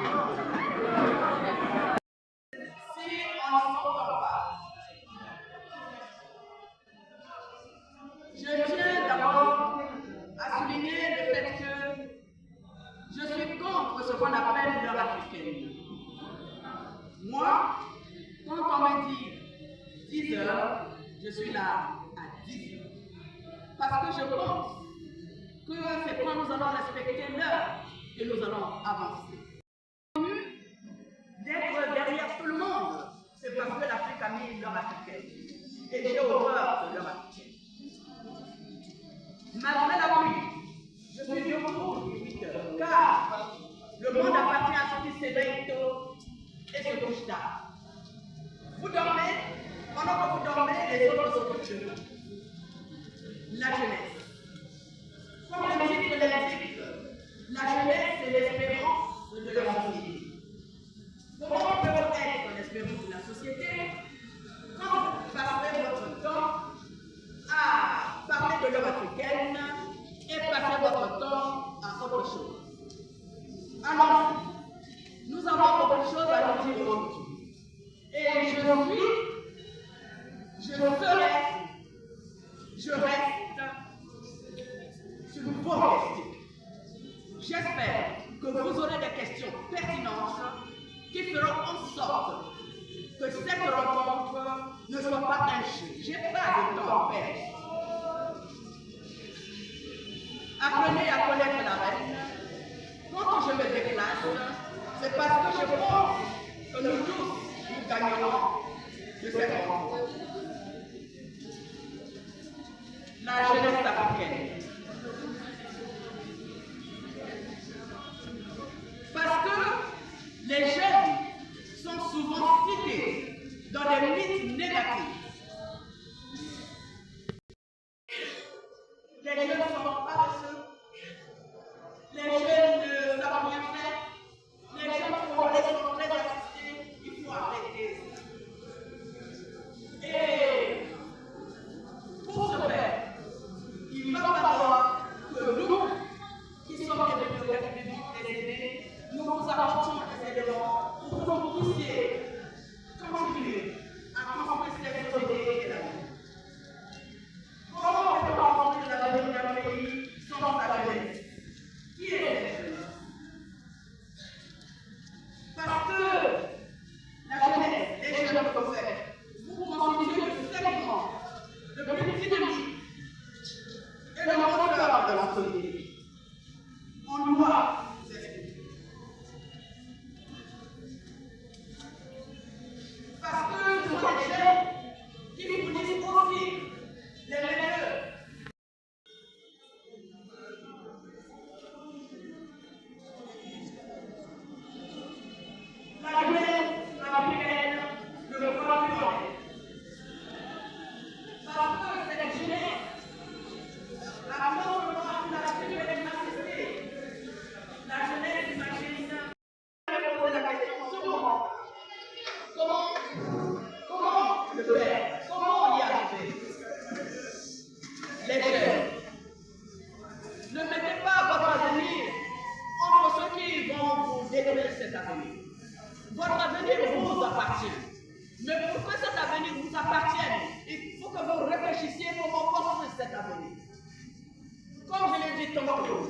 Si on ne s'entend pas, je tiens d'abord à souligner le fait que je suis contre ce qu'on appelle l'heure africaine. Moi, quand on me dit 10 heures, je suis là à 10 heures. Parce que je pense que c'est quand nous allons respecter l'heure que nous allons avancer. D'être derrière tout le monde, c'est parce que l'Afrique a mis l'heure africaine. Et j'ai horreur de l'heure africaine. Malgré la pluie, je suis debout 8 heures, car le monde appartient à ceux qui s'éveillent tôt et se couchent tard. Vous dormez, pendant que vous dormez, les autres s'occupent de vous. La jeunesse. Comme le titre l'indique, la jeunesse c'est l'espérance de la société. Comment peut-on être l'espérance de la société quand vous passez votre temps à parler de l'heure africaine et passer votre temps à autre chose? Alors, nous avons beaucoup de choses à nous dire aujourd'hui. Et je serai, je reste sur vos questions. J'espère que vous aurez des questions pertinentes qui feront en sorte que cette rencontre ne soit pas un jeu. Je n'ai pas de temps à perdre. Apprenez à connaître la reine. Quand je me déplace, c'est parce que je pense que nous tous, nous gagnerons de cette rencontre. La jeunesse africaine. Parce que les jeunes sont souvent cités dans des mythes négatifs. Les jeunes sont paresseux. Les jeunes ne savent rien faire. Les jeunes sont très assistés. Il faut arrêter. Et pour ce faire, il va falloir que nous, qui sommes des bibliothèques publiques des aînés, nous vous apportions des éléments pour que vous puissiez continuer à construire cette société et la vie. Comment peut-on rencontrer l'avenir d'un pays sans sa jeunesse? Qui est cette jeunesse? Parce que la jeunesse, les jeunes que vous êtes, vous constituez le segment le plus dynamique et le moteur de la société. On doit vous expliquer. Parce que ce sont les jeunes qui fournissent aussi les meilleurs. La jeunesse africaine ne veut pas plus en être. Parce que cette jeunesse a non seulement la majesté, la jeunesse imagine. Je vais poser la question sur comment le faire? Comment y arriver? Les jeunes, ne mettez pas votre avenir entre ceux qui vont vous détruire cet avenir. Votre avenir vous appartient. Mais pour que cet avenir vous appartienne, il faut que vous réfléchissiez comment construire cet avenir. Comme je l'ai dit tantôt,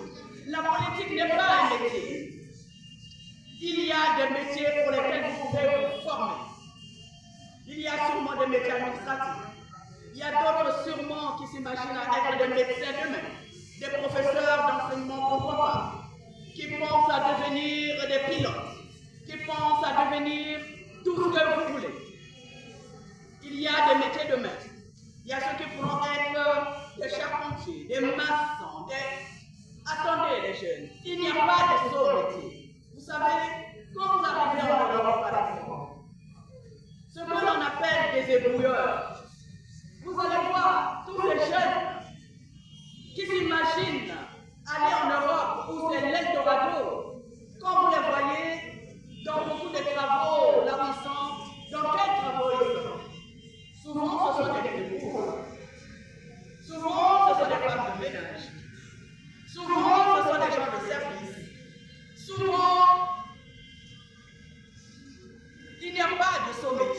la politique n'est pas un métier. Il y a des métiers pour lesquels vous pouvez vous former. Il y a sûrement des métiers administratifs. Il y a d'autres sûrement qui s'imaginent à être des médecins demain, des professeurs d'enseignement, pourquoi pas, qui pensent à devenir des pilotes, qui pensent à devenir tout ce que vous voulez. Il y a des métiers de main. Il y a ceux qui pourront être des charpentiers, des maçons, Attendez les jeunes, il n'y a pas de sot métier. Vous savez, quand vous arrivez en Europe par exemple, ce que l'on appelle des ébouilleurs, vous allez voir tous ces jeunes qui s'imaginent aller en Europe où c'est l'Eldorado, quand vous les voyez dans beaucoup de travaux là où ils sont, dans quels travaux ils sont? Souvent ce sont des éboueurs. Souvent ce sont des femmes de ménage. Souvent ce sont des gens de service. Souvent sommet.